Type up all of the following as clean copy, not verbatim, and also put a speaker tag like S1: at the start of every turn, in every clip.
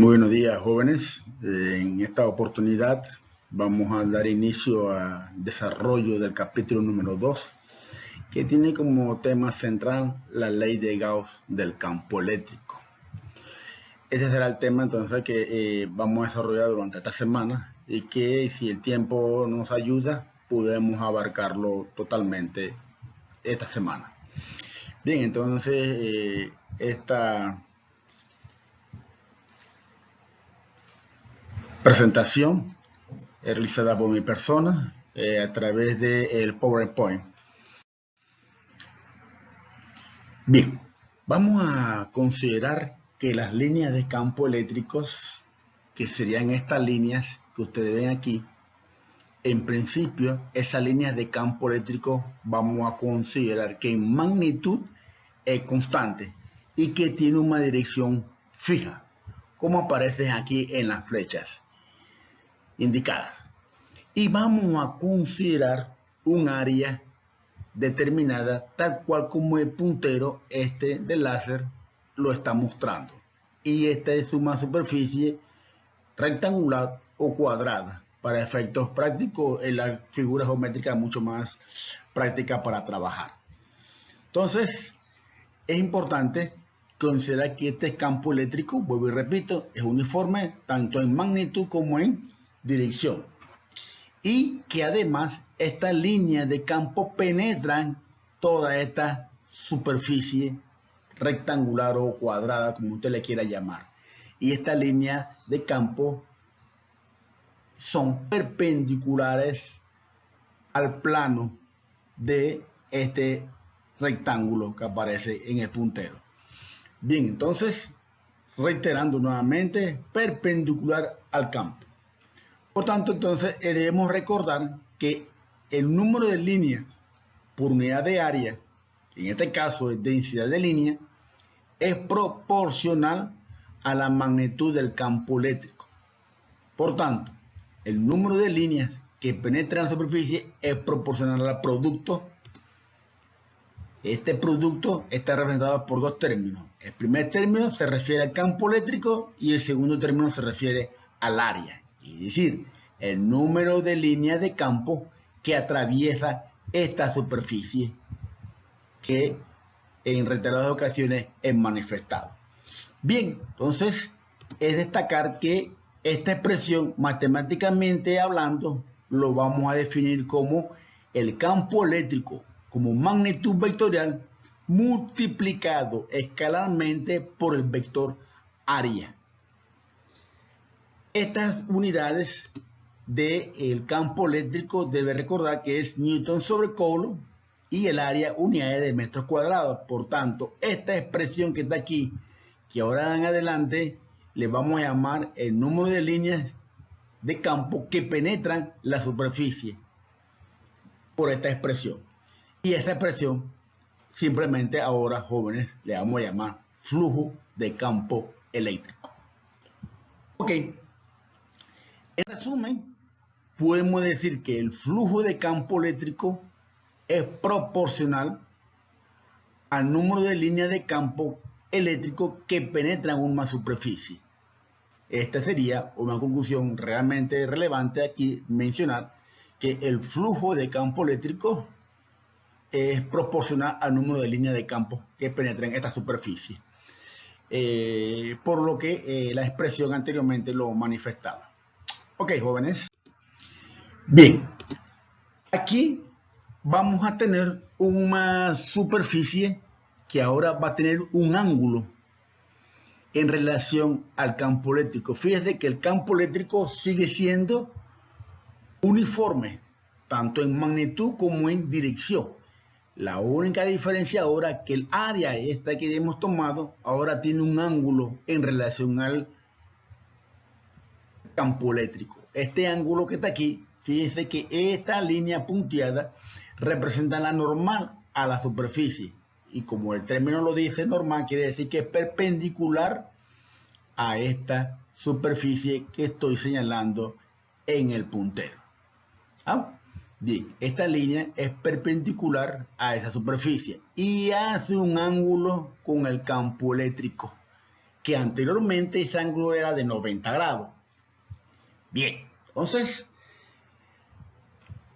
S1: Muy buenos días, jóvenes. En esta oportunidad vamos a dar inicio al desarrollo del capítulo número 2, que tiene como tema central la ley de Gauss del campo eléctrico. Ese será el tema entonces que vamos a desarrollar durante esta semana y que, si el tiempo nos ayuda, podemos abarcarlo totalmente esta semana. Bien, entonces esta presentación realizada por mi persona a través del PowerPoint. Bien, vamos a considerar que las líneas de campo eléctricos, que serían estas líneas que ustedes ven aquí, en principio esas líneas de campo eléctrico vamos a considerar que en magnitud es constante y que tiene una dirección fija, como aparece aquí en las flechas indicadas. Y vamos a considerar un área determinada tal cual como el puntero del láser lo está mostrando. Y esta es una superficie rectangular o cuadrada. Para efectos prácticos, la figura geométrica es mucho más práctica para trabajar. Entonces, es importante considerar que este campo eléctrico, vuelvo y repito, es uniforme tanto en magnitud como en dirección. Y que además estas líneas de campo penetran toda esta superficie rectangular o cuadrada, como usted le quiera llamar. Y estas líneas de campo son perpendiculares al plano de este rectángulo que aparece en el puntero. Bien, entonces, reiterando nuevamente, perpendicular al campo. Por tanto, entonces debemos recordar que el número de líneas por unidad de área, en este caso es densidad de línea, es proporcional a la magnitud del campo eléctrico. Por tanto, el número de líneas que penetran la superficie es proporcional al producto. Este producto está representado por dos términos. El primer término se refiere al campo eléctrico y el segundo término se refiere al área. Es decir, el número de líneas de campo que atraviesa esta superficie que en reiteradas ocasiones es manifestado. Bien, entonces es destacar que esta expresión, matemáticamente hablando, lo vamos a definir como el campo eléctrico como magnitud vectorial multiplicado escalarmente por el vector área. Estas unidades del campo eléctrico debe recordar que es Newton sobre Coulomb y el área unidades de metros cuadrados. Por tanto, esta expresión que está aquí, que ahora en adelante le vamos a llamar el número de líneas de campo que penetran la superficie por esta expresión. Y esa expresión simplemente ahora, jóvenes, le vamos a llamar flujo de campo eléctrico. Ok. En resumen, podemos decir que el flujo de campo eléctrico es proporcional al número de líneas de campo eléctrico que penetran una superficie. Esta sería una conclusión realmente relevante aquí mencionar que el flujo de campo eléctrico es proporcional al número de líneas de campo que penetran esta superficie. Por lo que la expresión anteriormente lo manifestaba. Ok, jóvenes. Bien, aquí vamos a tener una superficie que ahora va a tener un ángulo en relación al campo eléctrico. Fíjense que el campo eléctrico sigue siendo uniforme, tanto en magnitud como en dirección. La única diferencia ahora es que el área esta que hemos tomado ahora tiene un ángulo en relación al campo eléctrico. Este ángulo que está aquí, fíjense que esta línea punteada representa la normal a la superficie. Y como el término lo dice, normal quiere decir que es perpendicular a esta superficie que estoy señalando en el puntero. Bien, esta línea es perpendicular a esa superficie y hace un ángulo con el campo eléctrico. que anteriormente ese ángulo era de 90 grados. Bien, entonces,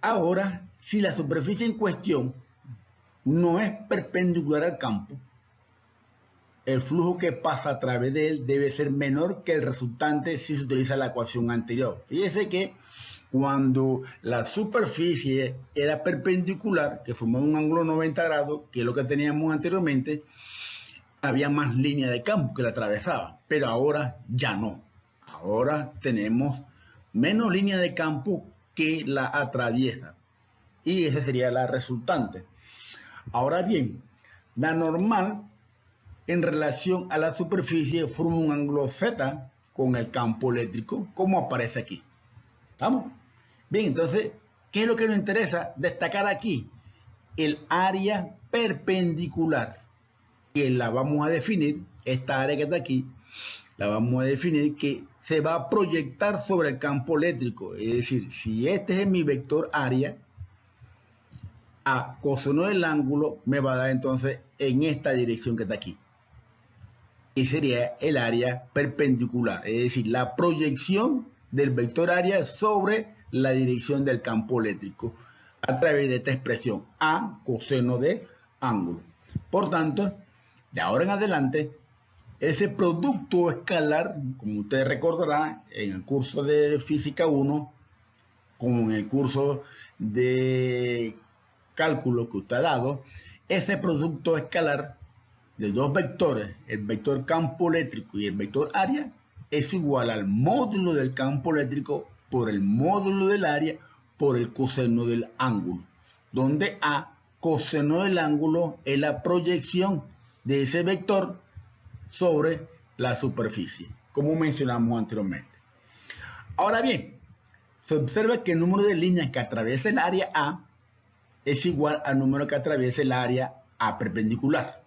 S1: ahora, si la superficie en cuestión no es perpendicular al campo, el flujo que pasa a través de él debe ser menor que el resultante si se utiliza la ecuación anterior. Fíjese que cuando la superficie era perpendicular, que formaba un ángulo 90 grados, que es lo que teníamos anteriormente, había más línea de campo que la atravesaba, pero ahora ya no. Ahora tenemos menos línea de campo que la atraviesa, y esa sería la resultante. Ahora bien, la normal en relación a la superficie forma un ángulo Z con el campo eléctrico, como aparece aquí. ¿Estamos? Bien, entonces, ¿qué es lo que nos interesa destacar aquí? El área perpendicular, que la vamos a definir, esta área que está aquí, la vamos a definir que se va a proyectar sobre el campo eléctrico. Es decir, si este es mi vector área, a coseno del ángulo me va a dar entonces en esta dirección que está aquí. Y sería el área perpendicular, es decir, la proyección del vector área sobre la dirección del campo eléctrico a través de esta expresión A coseno de ángulo. Por tanto, de ahora en adelante, ese producto escalar, como ustedes recordarán en el curso de Física 1, como en el curso de cálculo que usted ha dado, ese producto escalar de dos vectores, el vector campo eléctrico y el vector área, es igual al módulo del campo eléctrico por el módulo del área por el coseno del ángulo, donde A, coseno del ángulo, es la proyección de ese vector sobre la superficie, como mencionamos anteriormente. Ahora bien, se observa que el número de líneas que atraviesa el área A es igual al número que atraviesa el área A perpendicular,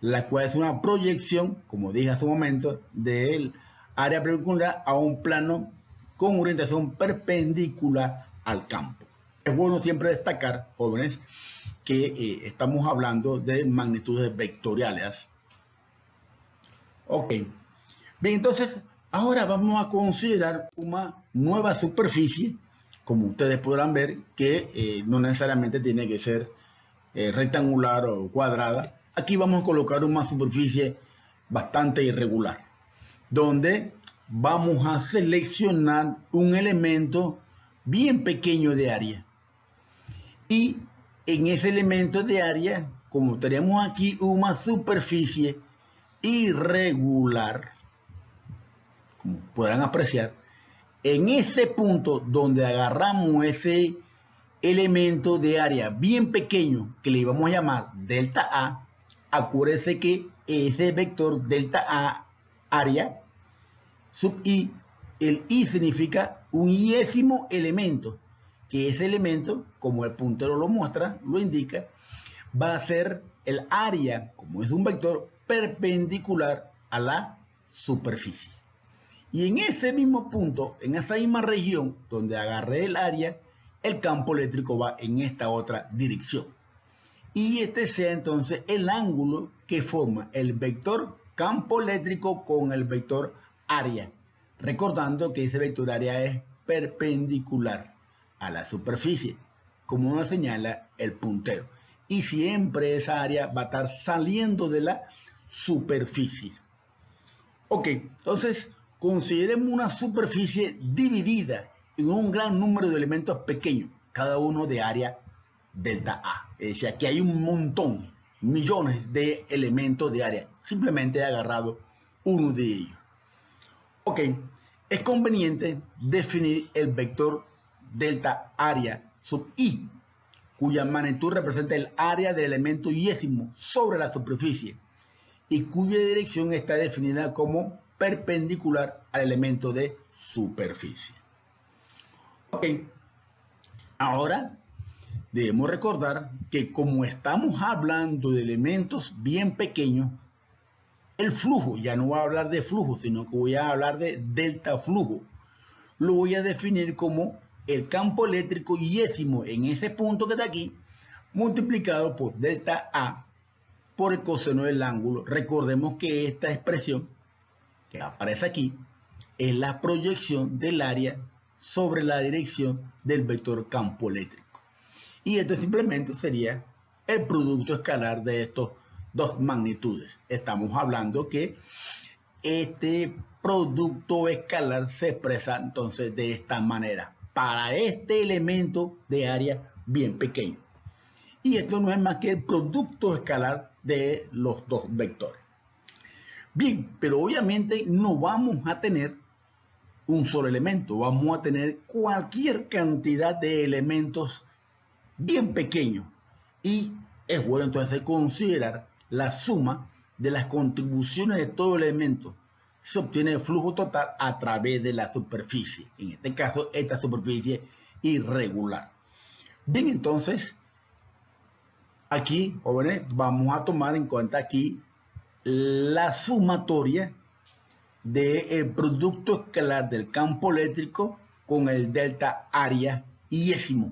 S1: la cual es una proyección, como dije hace un momento, del área perpendicular a un plano con orientación perpendicular al campo. Es bueno siempre destacar, jóvenes, que estamos hablando de magnitudes vectoriales. Ok. Bien, entonces, ahora vamos a considerar una nueva superficie, como ustedes podrán ver, que no necesariamente tiene que ser rectangular o cuadrada. Aquí vamos a colocar una superficie bastante irregular, donde vamos a seleccionar un elemento bien pequeño de área. Y en ese elemento de área, como tenemos aquí una superficie irregular, como podrán apreciar, en ese punto donde agarramos ese elemento de área bien pequeño que le vamos a llamar delta A, acuérdense que ese vector delta A área sub i, el i significa un iésimo elemento, que ese elemento, como el puntero lo muestra, lo indica, va a ser el área, como es un vector perpendicular a la superficie. Y en ese mismo punto, en esa misma región donde agarré el área, el campo eléctrico va en esta otra dirección. Y este sea entonces el ángulo que forma el vector campo eléctrico con el vector área. Recordando que ese vector área es perpendicular a la superficie, como nos señala el puntero. Y siempre esa área va a estar saliendo de la superficie. Ok, entonces consideremos una superficie dividida en un gran número de elementos pequeños, cada uno de área delta A. Es decir, aquí hay un montón, millones de elementos de área. Simplemente he agarrado uno de ellos. Ok, es conveniente definir el vector delta área sub i, cuya magnitud representa el área del elemento iésimo sobre la superficie y cuya dirección está definida como perpendicular al elemento de superficie. Ok, ahora debemos recordar que como estamos hablando de elementos bien pequeños, el flujo, ya no voy a hablar de flujo, sino que voy a hablar de delta flujo, lo voy a definir como el campo eléctrico iésimo en ese punto que está aquí, multiplicado por delta A por el coseno del ángulo. Recordemos que esta expresión que aparece aquí, es la proyección del área sobre la dirección del vector campo eléctrico. Y esto simplemente sería el producto escalar de estos dos magnitudes. Estamos hablando que este producto escalar se expresa entonces de esta manera para este elemento de área bien pequeño. Y esto no es más que el producto escalar de los dos vectores. Bien, pero obviamente no vamos a tener un solo elemento, vamos a tener cualquier cantidad de elementos bien pequeños. Y es bueno entonces considerar la suma de las contribuciones de todo elemento. Se obtiene el flujo total a través de la superficie, en este caso esta superficie irregular. Bien, entonces aquí, jóvenes, vamos a tomar en cuenta aquí la sumatoria del producto escalar del campo eléctrico con el delta área yésimo.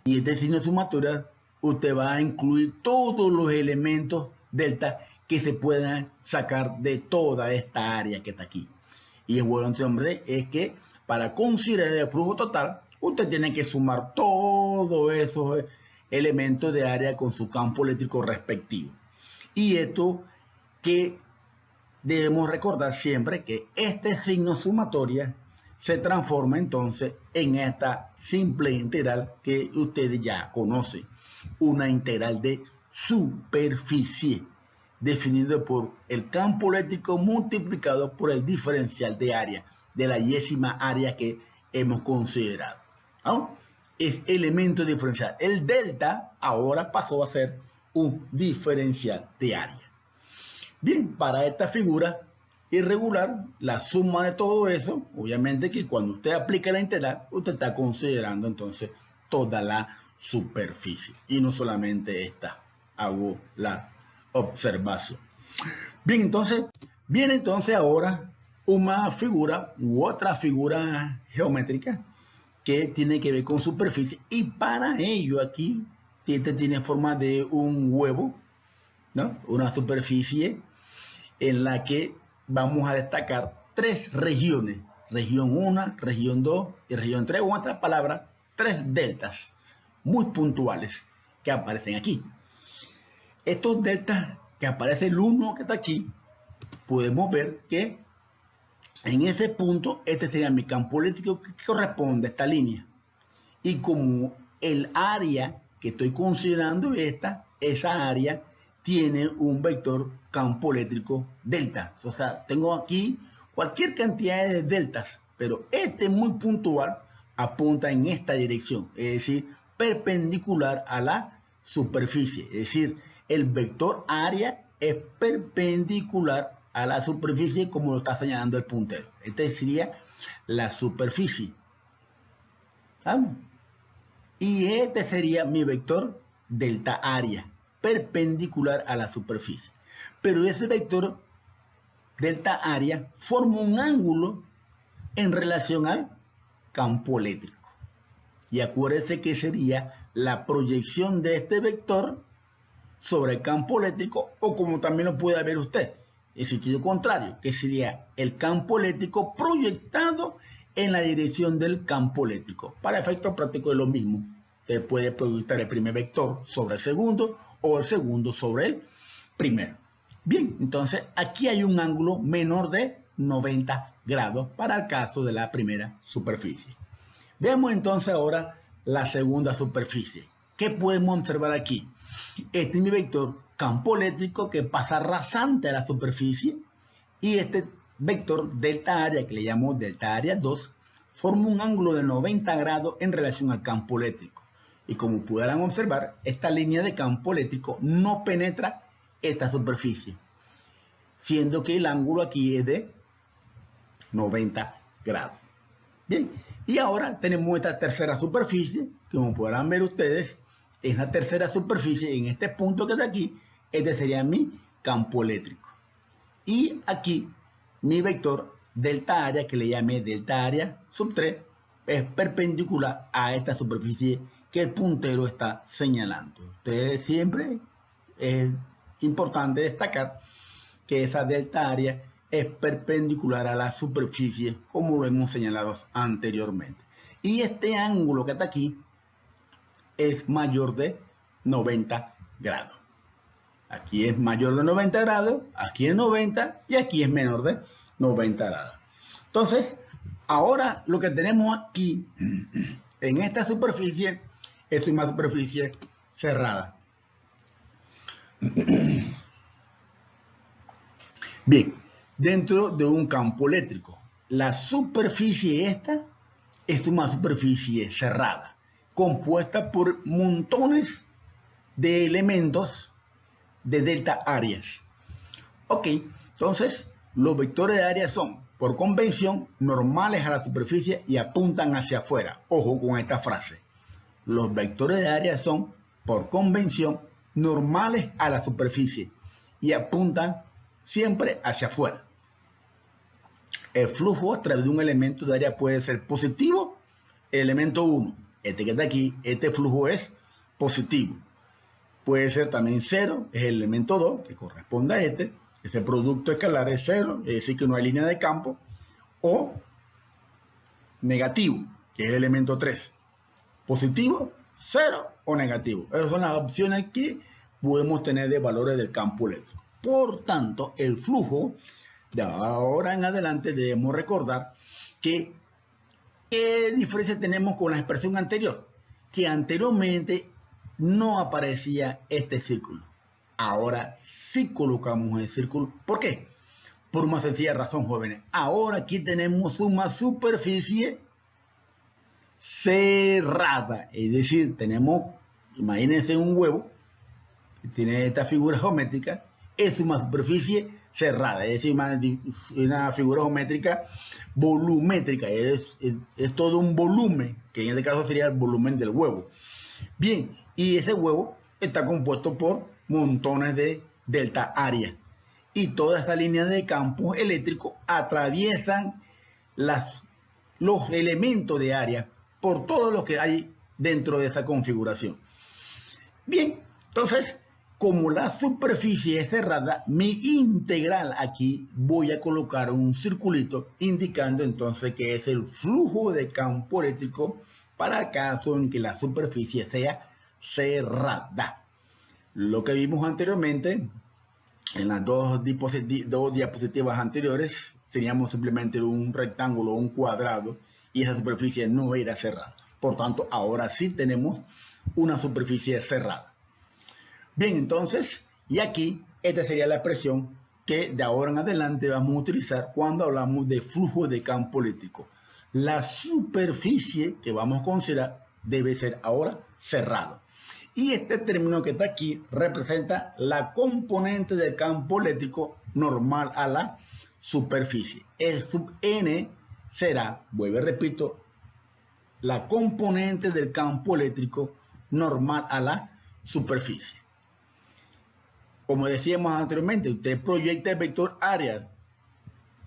S1: Y este signo de sumatoria usted va a incluir todos los elementos delta que se puedan sacar de toda esta área que está aquí. Y es bueno, hombre, es que para considerar el flujo total, usted tiene que sumar todos esos elementos de área con su campo eléctrico respectivo. Y esto que debemos recordar siempre que este signo sumatoria se transforma entonces en esta simple integral que ustedes ya conocen, una integral de superficie, definido por el campo eléctrico multiplicado por el diferencial de área de la yésima área que hemos considerado. ¿No? Es elemento diferencial. El delta ahora pasó a ser un diferencial de área. Bien, para esta figura irregular, la suma de todo eso, obviamente que cuando usted aplica la integral, usted está considerando entonces toda la superficie y no solamente esta. Hago la observación. Bien, entonces, viene entonces ahora una figura u otra figura geométrica que tiene que ver con superficie, y para ello aquí este tiene forma de un huevo, ¿no? Una superficie en la que vamos a destacar tres regiones, región 1, región 2 y región 3, o en otras palabras, tres deltas muy puntuales que aparecen aquí. Estos deltas que aparece el 1 que está aquí, podemos ver que en ese punto este sería mi campo eléctrico que corresponde a esta línea. Y como el área que estoy considerando esa área tiene un vector campo eléctrico delta. O sea, tengo aquí cualquier cantidad de deltas, pero este muy puntual apunta en esta dirección, es decir, perpendicular a la superficie. Es decir, el vector área es perpendicular a la superficie como lo está señalando el puntero. Este sería la superficie. ¿Sabes? Y este sería mi vector delta área, perpendicular a la superficie. Pero ese vector delta área forma un ángulo en relación al campo eléctrico. Y acuérdese que sería la proyección de este vector sobre el campo eléctrico, o como también lo puede ver usted, en sentido contrario, que sería el campo eléctrico proyectado en la dirección del campo eléctrico. Para efectos prácticos es lo mismo. Usted puede proyectar el primer vector sobre el segundo o el segundo sobre el primero. Bien, entonces aquí hay un ángulo menor de 90 grados para el caso de la primera superficie. Veamos entonces ahora la segunda superficie. ¿Qué podemos observar aquí? Este es mi vector campo eléctrico que pasa rasante a la superficie, y este vector delta área, que le llamo delta área 2, forma un ángulo de 90 grados en relación al campo eléctrico. Y como pudieran observar, esta línea de campo eléctrico no penetra esta superficie, siendo que el ángulo aquí es de 90 grados. Bien, y ahora tenemos esta tercera superficie, que como podrán ver ustedes, en la tercera superficie, en este punto que está aquí, este sería mi campo eléctrico. Y aquí mi vector delta área, que le llamé delta área sub 3, es perpendicular a esta superficie que el puntero está señalando. Ustedes siempre es importante destacar que esa delta área es perpendicular a la superficie, como lo hemos señalado anteriormente. Y este ángulo que está aquí es mayor de 90 grados. Aquí es mayor de 90 grados, aquí es 90 y aquí es menor de 90 grados. Entonces, ahora lo que tenemos aquí en esta superficie es una superficie cerrada. Bien, dentro de un campo eléctrico, la superficie esta es una superficie cerrada, compuesta por montones de elementos de delta áreas. Ok, entonces los vectores de área son, por convención, normales a la superficie y apuntan hacia afuera. Ojo con esta frase. Los vectores de área son, por convención, normales a la superficie y apuntan siempre hacia afuera. El flujo a través de un elemento de área puede ser positivo. El elemento 1, este que está aquí, este flujo es positivo. Puede ser también 0, es el elemento 2, que corresponde a este. Ese producto escalar es 0, es decir, que no hay línea de campo. O negativo, que es el elemento 3. Positivo, 0 o negativo. Esas son las opciones que podemos tener de valores del campo eléctrico. Por tanto, el flujo, de ahora en adelante, debemos recordar que ¿qué diferencia tenemos con la expresión anterior? Que anteriormente no aparecía este círculo. Ahora sí colocamos el círculo. ¿Por qué? Por una sencilla razón, jóvenes. Ahora aquí tenemos una superficie cerrada. Es decir, tenemos, imagínense un huevo que tiene esta figura geométrica. Es una superficie cerrada, es decir, una figura geométrica volumétrica. Es todo un volumen, que en este caso sería el volumen del huevo. Bien, y ese huevo está compuesto por montones de delta áreas. Y toda esa línea de campos eléctricos atraviesan los elementos de área por todo lo que hay dentro de esa configuración. Bien, entonces, como la superficie es cerrada, mi integral aquí voy a colocar un circulito indicando entonces que es el flujo de campo eléctrico para el caso en que la superficie sea cerrada. Lo que vimos anteriormente en las dos diapositivas anteriores, seríamos simplemente un rectángulo o un cuadrado y esa superficie no era cerrada. Por tanto, ahora sí tenemos una superficie cerrada. Bien, entonces, y aquí, esta sería la expresión que de ahora en adelante vamos a utilizar cuando hablamos de flujo de campo eléctrico. La superficie que vamos a considerar debe ser ahora cerrada. Y este término que está aquí representa la componente del campo eléctrico normal a la superficie. E sub n será, vuelvo y repito, la componente del campo eléctrico normal a la superficie. Como decíamos anteriormente, usted proyecta el vector área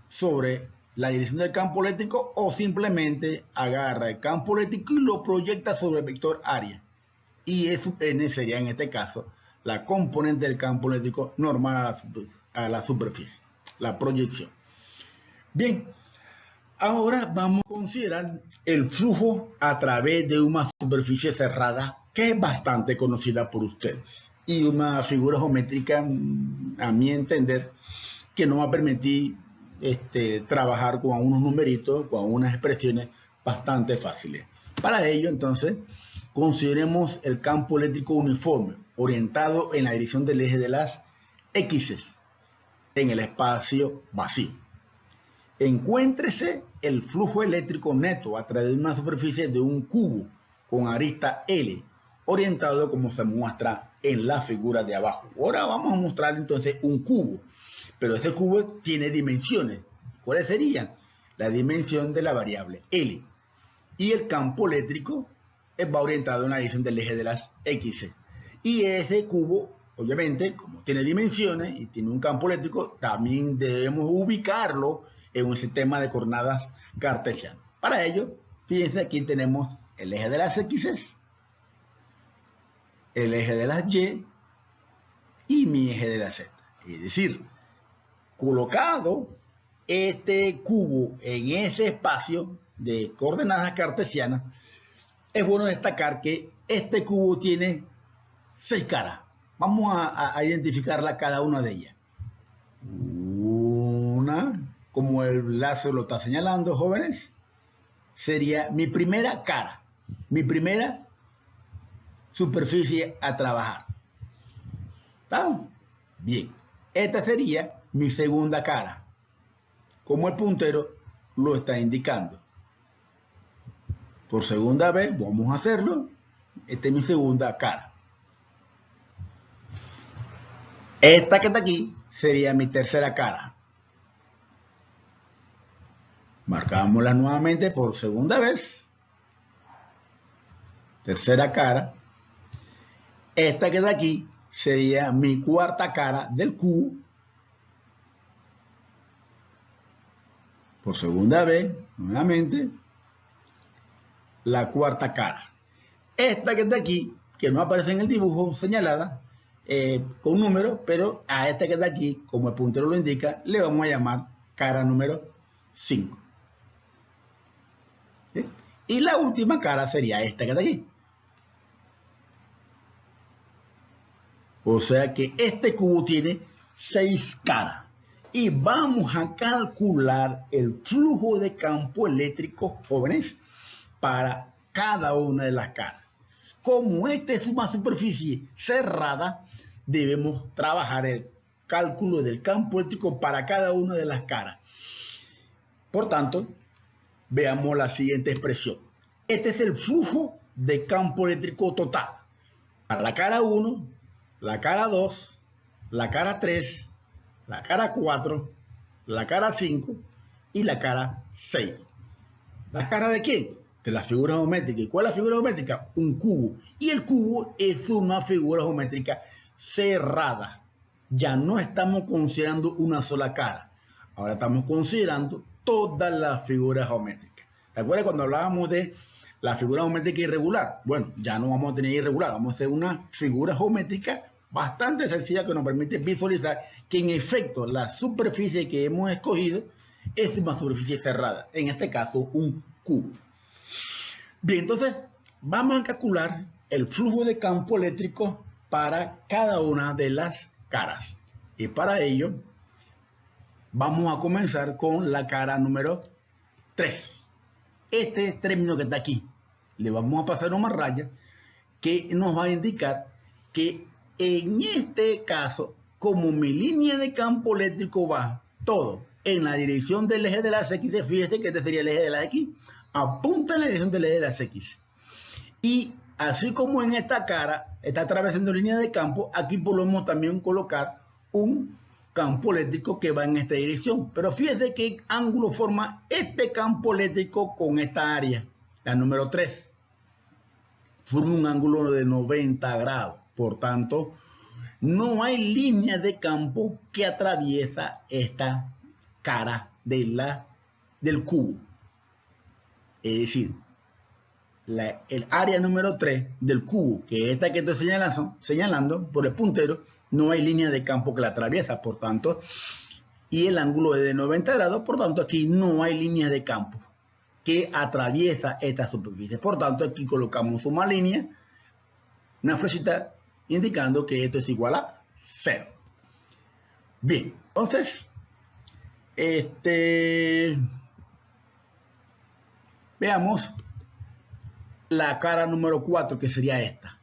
S1: sobre la dirección del campo eléctrico o simplemente agarra el campo eléctrico y lo proyecta sobre el vector área. Y E sub n sería en este caso la componente del campo eléctrico normal a la superficie, la proyección. Bien, ahora vamos a considerar el flujo a través de una superficie cerrada que es bastante conocida por ustedes y una figura geométrica, a mi entender, que nos va a permitir trabajar con unos numeritos, con unas expresiones bastante fáciles. Para ello, entonces, consideremos el campo eléctrico uniforme, orientado en la dirección del eje de las X en el espacio vacío. Encuéntrese el flujo eléctrico neto a través de una superficie de un cubo con arista L, orientado como se muestra en la figura de abajo. Ahora vamos a mostrar entonces un cubo, pero ese cubo tiene dimensiones. ¿Cuáles serían? La dimensión de la variable L. Y el campo eléctrico va orientado en la dirección del eje de las X. Y ese cubo, obviamente, como tiene dimensiones y tiene un campo eléctrico, también debemos ubicarlo en un sistema de coordenadas cartesiano. Para ello, fíjense, aquí tenemos el eje de las X, el eje de las Y mi eje de la Z. Es decir, colocado este cubo en ese espacio de coordenadas cartesianas, es bueno destacar que este cubo tiene 6 caras. Vamos a identificarla cada una de ellas. Una, como el lazo lo está señalando, jóvenes, sería mi primera cara, mi primera superficie a trabajar. ¿Estamos? Bien. Esta sería mi segunda cara, como el puntero lo está indicando. Por segunda vez, vamos a hacerlo. Esta es mi segunda cara. Esta que está aquí sería mi tercera cara. Marcámosla nuevamente por segunda vez. Tercera cara. Esta que está aquí sería mi cuarta cara del cubo. Por segunda vez, nuevamente, la cuarta cara. Esta que está aquí, que no aparece en el dibujo, señalada con un número, pero a esta que está aquí, como el puntero lo indica, le vamos a llamar cara número 5. ¿Sí? Y la última cara sería esta que está aquí. O sea que este cubo tiene 6 caras. Y vamos a calcular el flujo de campo eléctrico, jóvenes, para cada una de las caras. Como esta es una superficie cerrada, debemos trabajar el cálculo del campo eléctrico para cada una de las caras. Por tanto, veamos la siguiente expresión. Este es el flujo de campo eléctrico total. Para la cara 1, la cara 2, la cara 3, la cara 4, la cara 5 y la cara 6. ¿La cara de quién? De la figura geométrica. ¿Y cuál es la figura geométrica? Un cubo. Y el cubo es una figura geométrica cerrada. Ya no estamos considerando una sola cara. Ahora estamos considerando todas las figuras geométricas. ¿Te acuerdas cuando hablábamos de la figura geométrica irregular? Bueno, ya no vamos a tener irregular. Vamos a hacer una figura geométrica bastante sencilla que nos permite visualizar que en efecto la superficie que hemos escogido es una superficie cerrada. En este caso, un cubo. Bien, entonces vamos a calcular el flujo de campo eléctrico para cada una de las caras. Y para ello vamos a comenzar con la cara número 3. Este término que está aquí, le vamos a pasar una raya que nos va a indicar que en este caso, como mi línea de campo eléctrico va todo en la dirección del eje de las X, fíjese que este sería el eje de las X, apunta en la dirección del eje de las X. Y así como en esta cara está atravesando línea de campo, aquí podemos también colocar un campo eléctrico que va en esta dirección. Pero fíjese qué ángulo forma este campo eléctrico con esta área, la número 3. Forma un ángulo de 90 grados. Por tanto, no hay línea de campo que atraviesa esta cara del cubo. Es decir, el área número 3 del cubo, que es esta que estoy señalando por el puntero, no hay línea de campo que la atraviesa, por tanto, y el ángulo es de 90 grados, por tanto, aquí no hay línea de campo que atraviesa esta superficie. Por tanto, aquí colocamos una línea, una flechita, indicando que esto es igual a 0. Bien, entonces, veamos la cara número 4, que sería esta,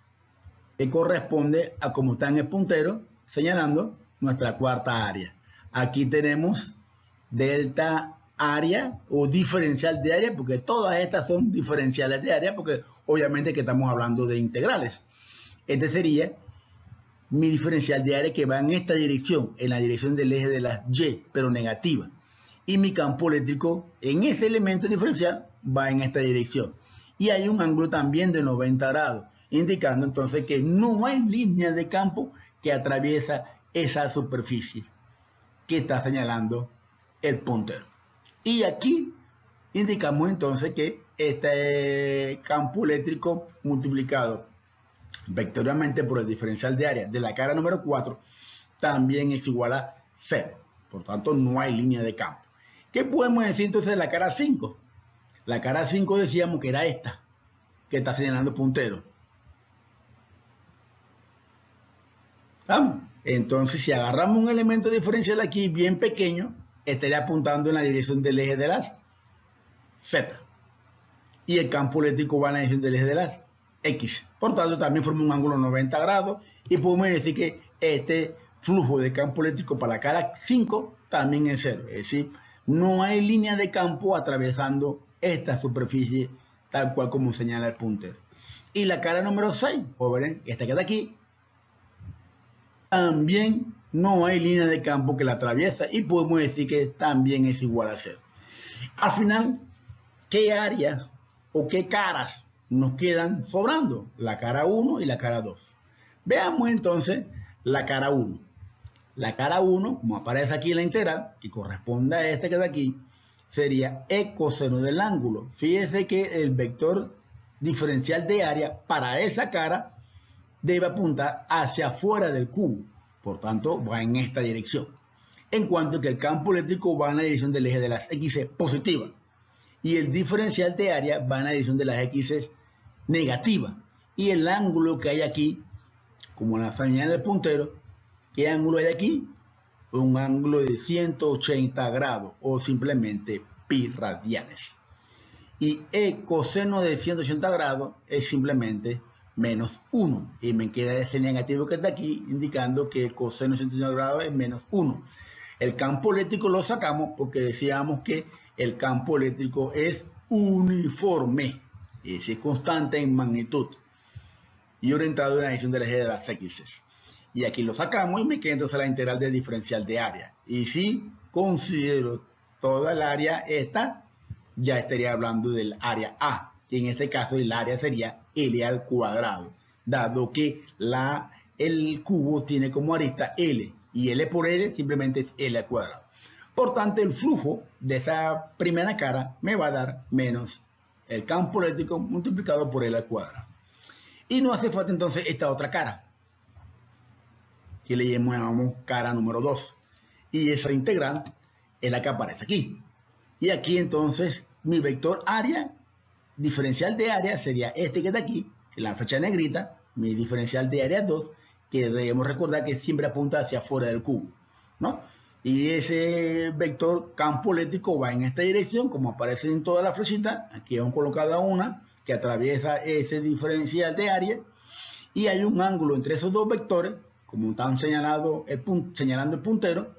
S1: que corresponde a como está en el puntero, señalando nuestra cuarta área. Aquí tenemos delta área o diferencial de área, porque todas estas son diferenciales de área, porque obviamente que estamos hablando de integrales. Este sería mi diferencial de área que va en esta dirección, en la dirección del eje de las Y, pero negativa. Y mi campo eléctrico en ese elemento diferencial va en esta dirección. Y hay un ángulo también de 90 grados, indicando entonces que no hay línea de campo que atraviesa esa superficie que está señalando el puntero. Y aquí indicamos entonces que este campo eléctrico multiplicado vectorialmente por el diferencial de área de la cara número 4 también es igual a 0. Por tanto, no hay línea de campo. ¿Qué podemos decir entonces de la cara 5? La cara 5 decíamos que era esta, que está señalando el puntero. ¿Vamos? Entonces, si agarramos un elemento diferencial aquí bien pequeño, estaría apuntando en la dirección del eje de las Z. Y el campo eléctrico va en la dirección del eje de las X. Por tanto, también forma un ángulo 90 grados y podemos decir que este flujo de campo eléctrico para la cara 5 también es cero. Es decir, no hay línea de campo atravesando esta superficie tal cual como señala el puntero. Y la cara número 6, jóvenes, esta que está aquí, también no hay línea de campo que la atraviesa y podemos decir que también es igual a cero. Al final, ¿qué áreas o qué caras nos quedan sobrando? La cara 1 y la cara 2. Veamos entonces la cara 1. La cara 1, como aparece aquí en la integral, que corresponde a este que está aquí, sería e coseno del ángulo. Fíjese que el vector diferencial de área para esa cara debe apuntar hacia afuera del cubo. Por tanto, va en esta dirección. En cuanto que el campo eléctrico va en la dirección del eje de las X positiva. Y el diferencial de área va en la dirección de las X negativa. Y el ángulo que hay aquí, como la señal del puntero, ¿qué ángulo hay aquí? Un ángulo de 180 grados o simplemente pi radianes. Y e coseno de 180 grados es simplemente menos 1. Y me queda ese negativo que está aquí, indicando que el coseno de 180 grados es menos 1. El campo eléctrico lo sacamos porque decíamos que el campo eléctrico es uniforme, es constante en magnitud y orientado en la dirección del eje de las X. Y aquí lo sacamos y me queda entonces la integral del diferencial de área. Y si considero toda el área esta, ya estaría hablando del área A, que en este caso el área sería L al cuadrado, dado que el cubo tiene como arista L, y L por L simplemente es L al cuadrado. Por tanto, el flujo de esa primera cara me va a dar menos el campo eléctrico multiplicado por L al cuadrado. Y no hace falta entonces esta otra cara, que le llamamos cara número 2. Y esa integral es la que aparece aquí. Y aquí entonces mi vector área, diferencial de área, sería este que está aquí, que la flecha negrita, mi diferencial de área 2, que debemos recordar que siempre apunta hacia afuera del cubo, ¿no? Y ese vector campo eléctrico va en esta dirección, como aparece en todas las flechitas. Aquí hemos colocado una que atraviesa ese diferencial de área. Y hay un ángulo entre esos dos vectores, como están señalando el puntero,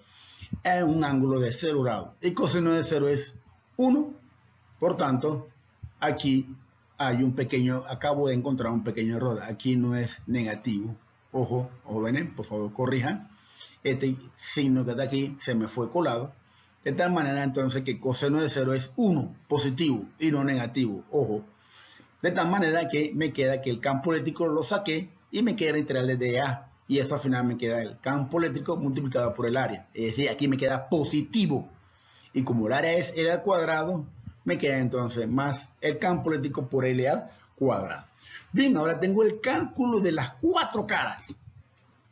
S1: es un ángulo de 0 grados. El coseno de 0 es 1. Por tanto, aquí hay un pequeño, acabo de encontrar un pequeño error. Aquí no es negativo. Ojo, jóvenes, por favor corrijan. Este signo que está aquí se me fue colado. De tal manera entonces que coseno de 0 es 1, positivo y no negativo. Ojo. De tal manera que me queda que el campo eléctrico lo saqué y me queda la integral de A. Y eso al final me queda el campo eléctrico multiplicado por el área. Es decir, aquí me queda positivo. Y como el área es L al cuadrado, me queda entonces más el campo eléctrico por L al cuadrado. Bien, ahora tengo el cálculo de las 4 caras.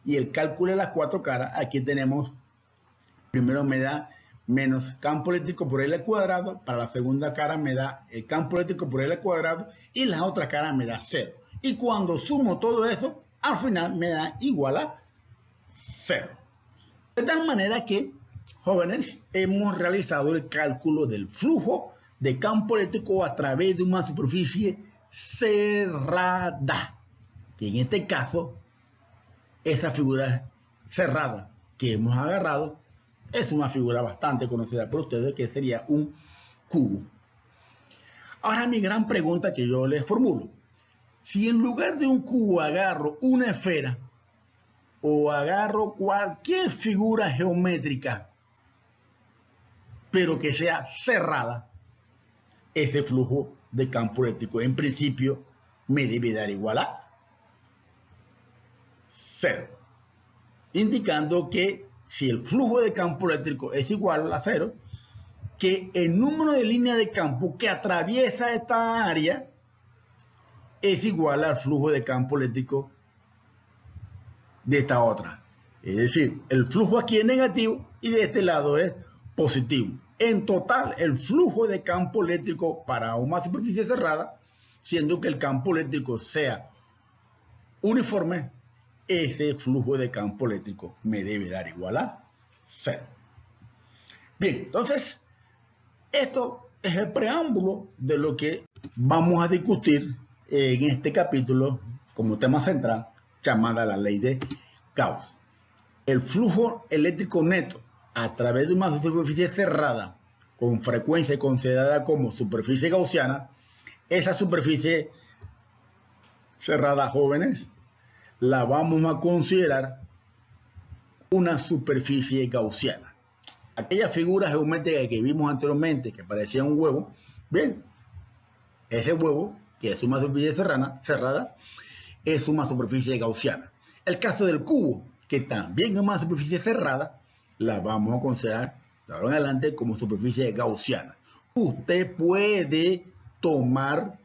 S1: Y el cálculo de las 4 caras, aquí tenemos, primero me da menos campo eléctrico por L al cuadrado. Para la segunda cara me da el campo eléctrico por L al cuadrado. Y la otra cara me da 0. Y cuando sumo todo eso, al final me da igual a 0. De tal manera que, jóvenes, hemos realizado el cálculo del flujo de campo eléctrico a través de una superficie cerrada. Que en este caso, esa figura cerrada que hemos agarrado es una figura bastante conocida por ustedes, que sería un cubo. Ahora mi gran pregunta que yo les formulo: si en lugar de un cubo agarro una esfera o agarro cualquier figura geométrica, pero que sea cerrada, ese flujo de campo eléctrico en principio me debe dar igual a 0, indicando que si el flujo de campo eléctrico es igual a 0, que el número de líneas de campo que atraviesa esta área es igual al flujo de campo eléctrico de esta otra. Es decir, el flujo aquí es negativo y de este lado es positivo. En total, el flujo de campo eléctrico para una superficie cerrada, siendo que el campo eléctrico sea uniforme, ese flujo de campo eléctrico me debe dar igual a 0. Bien, entonces, esto es el preámbulo de lo que vamos a discutir en este capítulo como tema central, llamada la ley de Gauss. El flujo eléctrico neto a través de una superficie cerrada con frecuencia considerada como superficie gaussiana, esa superficie cerrada, jóvenes, la vamos a considerar una superficie gaussiana. Aquella figura geométrica que vimos anteriormente, que parecía un huevo, bien, ese huevo, que es una superficie cerrada, es una superficie gaussiana. El caso del cubo, que también es una superficie cerrada, la vamos a considerar de ahora en adelante como superficie gaussiana. Usted puede tomar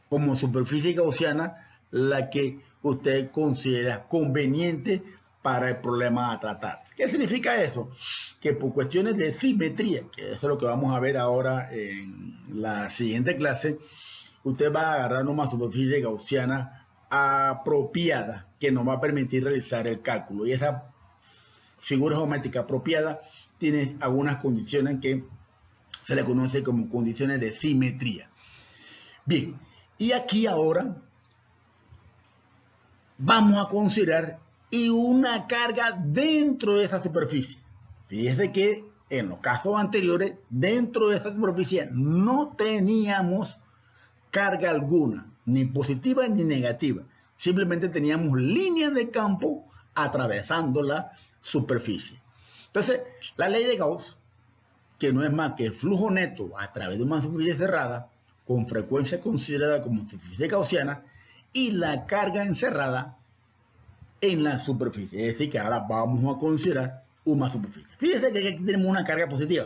S1: como superficie gaussiana la que usted considera conveniente para el problema a tratar. ¿Qué significa eso? Que por cuestiones de simetría, que eso es lo que vamos a ver ahora en la siguiente clase, usted va a agarrar una superficie gaussiana apropiada que nos va a permitir realizar el cálculo. Y esa figura geométrica apropiada tiene algunas condiciones que se le conoce como condiciones de simetría. Bien, y aquí ahora vamos a considerar una carga dentro de esa superficie. Fíjese que en los casos anteriores, dentro de esa superficie no teníamos carga alguna, ni positiva ni negativa. Simplemente teníamos líneas de campo atravesando la superficie. Entonces, la ley de Gauss, que no es más que el flujo neto a través de una superficie cerrada, con frecuencia considerada como superficie gaussiana, y la carga encerrada en la superficie. Es decir, que ahora vamos a considerar una superficie. Fíjense que aquí tenemos una carga positiva.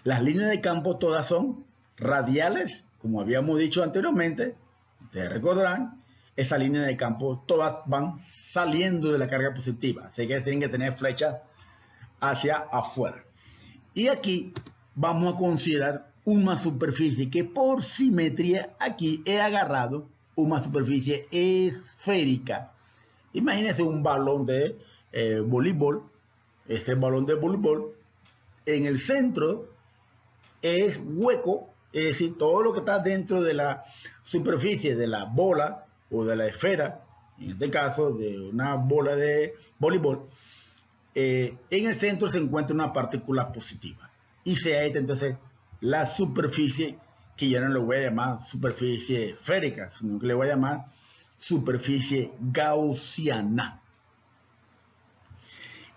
S1: Las líneas de campo todas son radiales, como habíamos dicho anteriormente. Ustedes recordarán, esa línea de campo todas van saliendo de la carga positiva. Así que tienen que tener flechas hacia afuera. Y aquí vamos a considerar una superficie que por simetría aquí he agarrado una superficie esférica. Imagínense un balón de voleibol. Este balón de voleibol en el centro es hueco, es decir, todo lo que está dentro de la superficie de la bola o de la esfera, en este caso de una bola de voleibol, en el centro se encuentra una partícula positiva y se halla entonces la superficie, que ya no le voy a llamar superficie esférica, sino que le voy a llamar superficie gaussiana.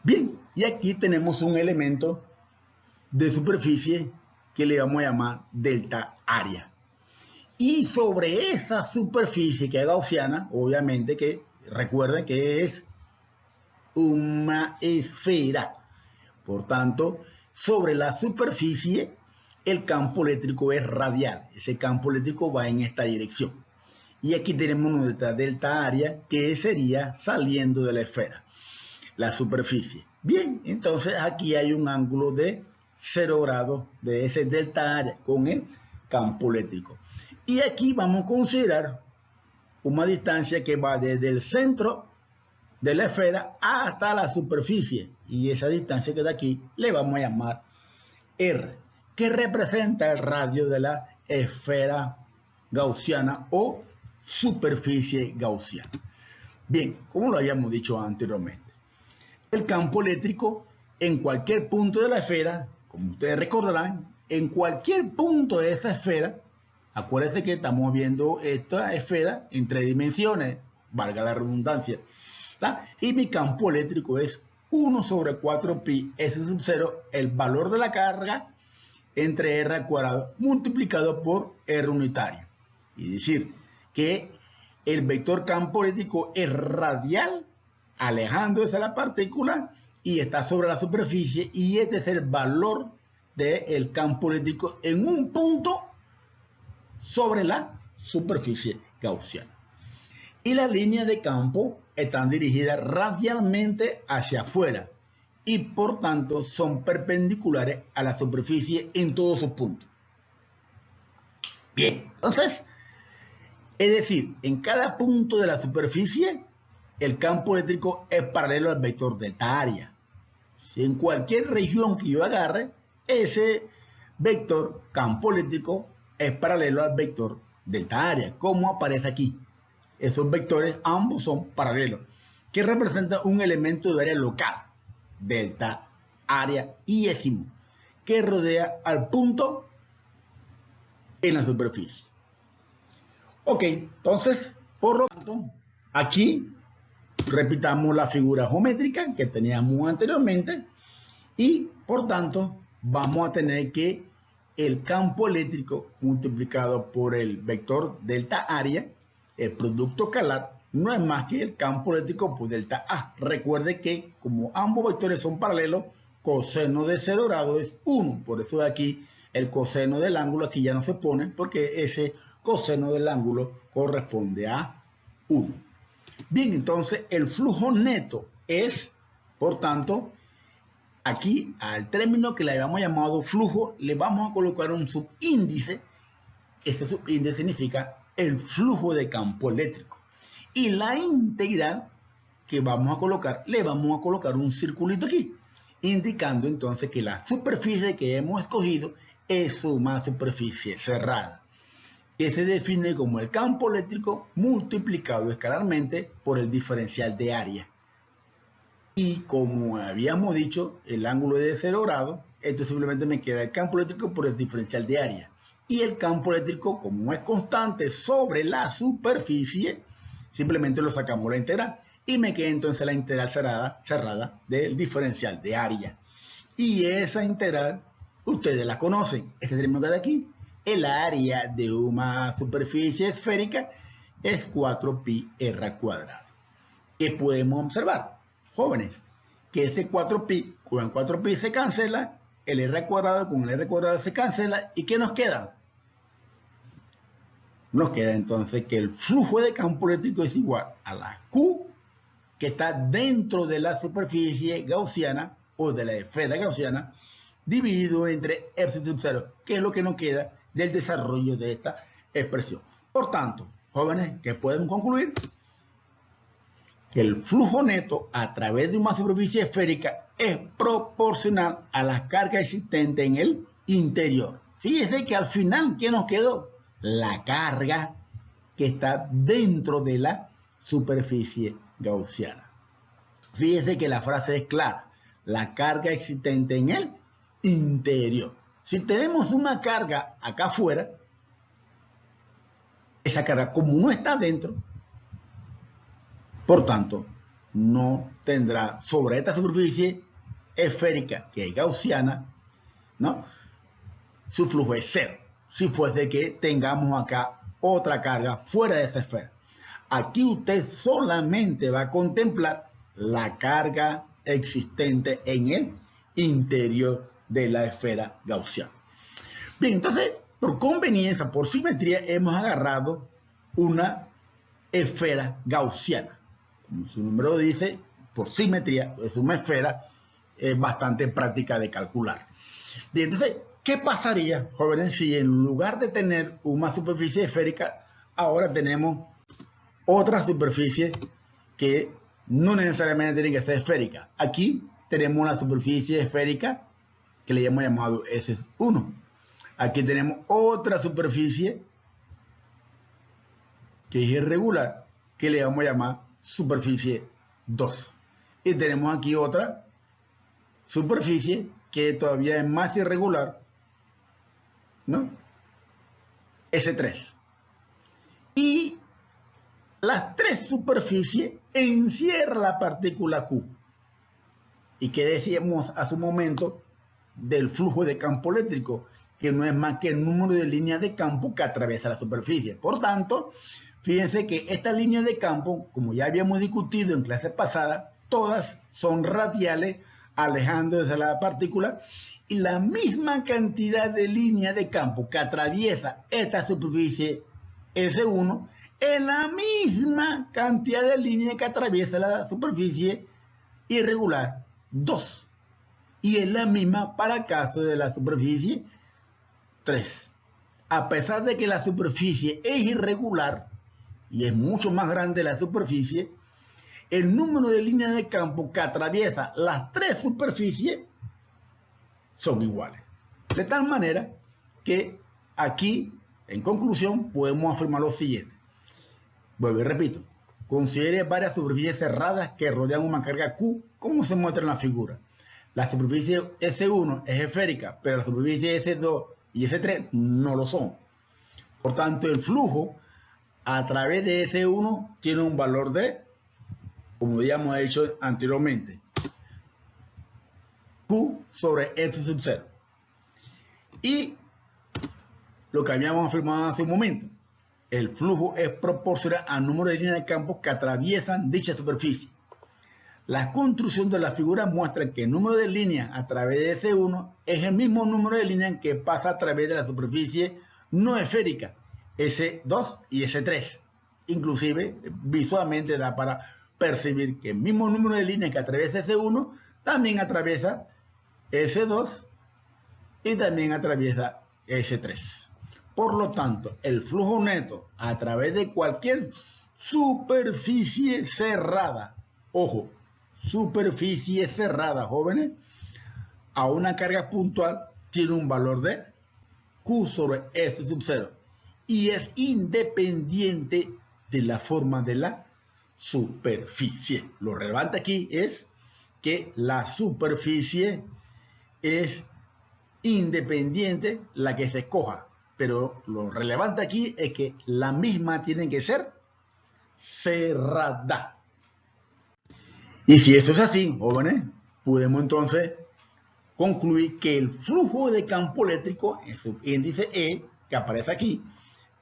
S1: Bien, y aquí tenemos un elemento de superficie que le vamos a llamar delta área. Y sobre esa superficie que es gaussiana, obviamente que recuerden que es una esfera. Por tanto, sobre la superficie el campo eléctrico es radial. Ese campo eléctrico va en esta dirección. Y aquí tenemos nuestra delta área, que sería saliendo de la esfera, la superficie. Bien, entonces aquí hay un ángulo de 0 grados de ese delta área con el campo eléctrico. Y aquí vamos a considerar una distancia que va desde el centro de la esfera hasta la superficie. Y esa distancia que de aquí le vamos a llamar R, que representa el radio de la esfera gaussiana o superficie gaussiana. Bien, como lo habíamos dicho anteriormente, el campo eléctrico en cualquier punto de la esfera, como ustedes recordarán, en cualquier punto de esa esfera, acuérdense que estamos viendo esta esfera en 3 dimensiones, valga la redundancia, ¿está? Y mi campo eléctrico es 1 sobre 4 pi S sub 0, el valor de la carga entre R al cuadrado multiplicado por R unitario. Es decir, que el vector campo eléctrico es radial, alejándose de la partícula, y está sobre la superficie, y este es el valor del campo eléctrico en un punto sobre la superficie gaussiana. Y las líneas de campo están dirigidas radialmente hacia afuera y por tanto son perpendiculares a la superficie en todos sus puntos. Bien, entonces, es decir, en cada punto de la superficie, el campo eléctrico es paralelo al vector delta área. Si en cualquier región que yo agarre, ese vector campo eléctrico es paralelo al vector delta área, como aparece aquí. Esos vectores ambos son paralelos, que representan un elemento de área local, delta área iésimo, que rodea al punto en la superficie. Ok, entonces, por lo tanto, aquí repitamos la figura geométrica que teníamos anteriormente y, por tanto, vamos a tener que el campo eléctrico multiplicado por el vector delta área, el producto escalar, no es más que el campo eléctrico por delta A. Recuerde que como ambos vectores son paralelos, coseno de C dorado es 1. Por eso de aquí el coseno del ángulo aquí ya no se pone porque ese coseno del ángulo corresponde a 1. Bien, entonces el flujo neto es, por tanto, aquí al término que le habíamos llamado flujo, le vamos a colocar un subíndice. Este subíndice significa el flujo de campo eléctrico. Y la integral que vamos a colocar, le vamos a colocar un circulito aquí, indicando entonces que la superficie que hemos escogido es una superficie cerrada, que se define como el campo eléctrico multiplicado escalarmente por el diferencial de área. Y como habíamos dicho, el ángulo es de 0 grados, entonces simplemente me queda el campo eléctrico por el diferencial de área. Y el campo eléctrico, como es constante sobre la superficie, simplemente lo sacamos la integral. Y me queda entonces la integral cerrada del diferencial de área. Y esa integral, ustedes la conocen. Este término de aquí, el área de una superficie esférica es 4pi r cuadrado. ¿Qué podemos observar, jóvenes? Que ese 4pi con el 4pi se cancela, el r cuadrado con el r cuadrado se cancela. ¿Y qué nos queda? Nos queda entonces que el flujo de campo eléctrico es igual a la Q que está dentro de la superficie gaussiana o de la esfera gaussiana dividido entre Epsilon sub 0, que es lo que nos queda del desarrollo de esta expresión. Por tanto, jóvenes, ¿qué podemos concluir? Que el flujo neto a través de una superficie esférica es proporcional a la carga existente en el interior. Fíjese que al final, ¿qué nos quedó? La carga que está dentro de la superficie gaussiana. Fíjese que la frase es clara. La carga existente en el interior. Si tenemos una carga acá afuera, esa carga como no está dentro, por tanto, no tendrá sobre esta superficie esférica que es gaussiana, ¿no? Su flujo es cero. Si fuese que tengamos acá otra carga fuera de esa esfera. Aquí usted solamente va a contemplar la carga existente en el interior de la esfera gaussiana. Bien, entonces, por conveniencia, por simetría, hemos agarrado una esfera gaussiana. Como su número dice, por simetría, es una esfera bastante práctica de calcular. Bien, entonces, ¿qué pasaría, jóvenes, si en lugar de tener una superficie esférica, ahora tenemos otra superficie que no necesariamente tiene que ser esférica? Aquí tenemos una superficie esférica que le hemos llamado S1. Aquí tenemos otra superficie que es irregular, que le vamos a llamar superficie 2. Y tenemos aquí otra superficie que todavía es más irregular, ¿no? S3. Y las tres superficies encierran la partícula Q. ¿Y qué decíamos hace un momento del flujo de campo eléctrico? Que no es más que el número de líneas de campo que atraviesa la superficie. Por tanto, fíjense que esta línea de campo, como ya habíamos discutido en clase pasada, todas son radiales, alejándose de la partícula, y la misma cantidad de líneas de campo que atraviesa esta superficie S1 es la misma cantidad de líneas que atraviesa la superficie irregular 2. y es la misma para el caso de la superficie 3. A pesar de que la superficie es irregular y es mucho más grande la superficie, el número de líneas de campo que atraviesa las tres superficies son iguales. De tal manera que aquí, en conclusión, podemos afirmar lo siguiente. Vuelvo y repito. Considere varias superficies cerradas que rodean una carga Q, como se muestra en la figura. La superficie S1 es esférica, pero la superficie S2 y S3 no lo son. Por tanto, el flujo a través de S1 tiene un valor de, como ya hemos dicho anteriormente, Q sobre S sub 0. Y lo que habíamos afirmado hace un momento, el flujo es proporcional al número de líneas de campo que atraviesan dicha superficie. La construcción de la figura muestra que el número de líneas a través de S1 es el mismo número de líneas que pasa a través de la superficie no esférica, S2 y S3. Inclusive, visualmente da para percibir que el mismo número de líneas que atraviesa S1 también atraviesa S2 y también atraviesa S3. Por lo tanto, el flujo neto a través de cualquier superficie cerrada, ojo, superficie cerrada, jóvenes, a una carga puntual tiene un valor de Q sobre S sub 0 y es independiente de la forma de la superficie. Lo relevante aquí es que la superficie es independiente la que se escoja, pero lo relevante aquí es que la misma tiene que ser cerrada. Y si eso es así, jóvenes, podemos entonces concluir que el flujo de campo eléctrico en su índice E, que aparece aquí,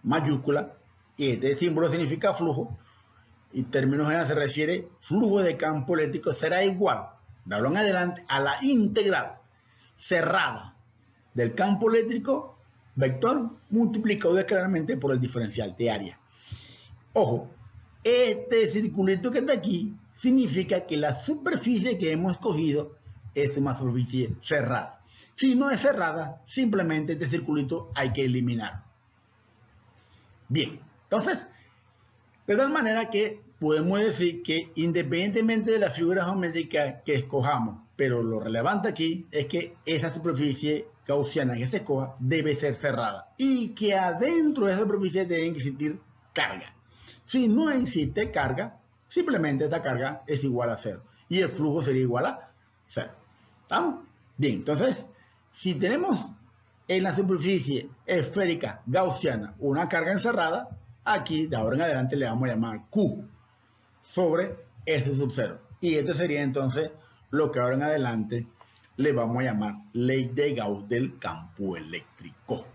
S1: mayúscula, y este símbolo significa flujo, y en términos generales se refiere flujo de campo eléctrico será igual, de ahora en adelante, a la integral cerrada del campo eléctrico vector multiplicado claramente por el diferencial de área. Ojo, este circulito que está aquí significa que la superficie que hemos escogido es una superficie cerrada. Si no es cerrada, simplemente este circulito hay que eliminar. Bien, entonces, de tal manera que podemos decir que independientemente de la figura geométrica que escojamos, pero lo relevante aquí es que esa superficie gaussiana que se escoja debe ser cerrada y que adentro de esa superficie deben existir carga. Si no existe carga, simplemente esta carga es igual a 0 y el flujo sería igual a 0. ¿Estamos? Bien, entonces, si tenemos en la superficie esférica gaussiana una carga encerrada, aquí de ahora en adelante le vamos a llamar Q sobre S sub 0. Y este sería entonces lo que ahora en adelante le vamos a llamar ley de Gauss del campo eléctrico.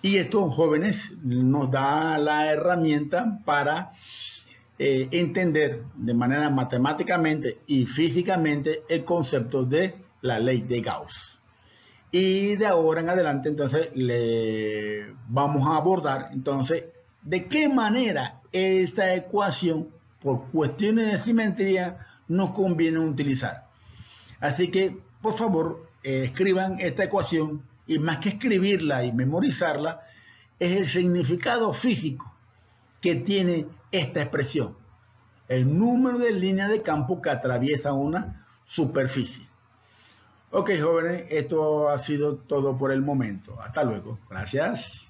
S1: Y esto, jóvenes, nos da la herramienta para entender de manera matemáticamente y físicamente el concepto de la ley de Gauss. Y de ahora en adelante, entonces, le vamos a abordar, entonces, de qué manera esta ecuación, por cuestiones de simetría, nos conviene utilizar. Así que, por favor, escriban esta ecuación y más que escribirla y memorizarla, es el significado físico que tiene esta expresión. El número de líneas de campo que atraviesa una superficie. Ok, jóvenes, esto ha sido todo por el momento. Hasta luego. Gracias.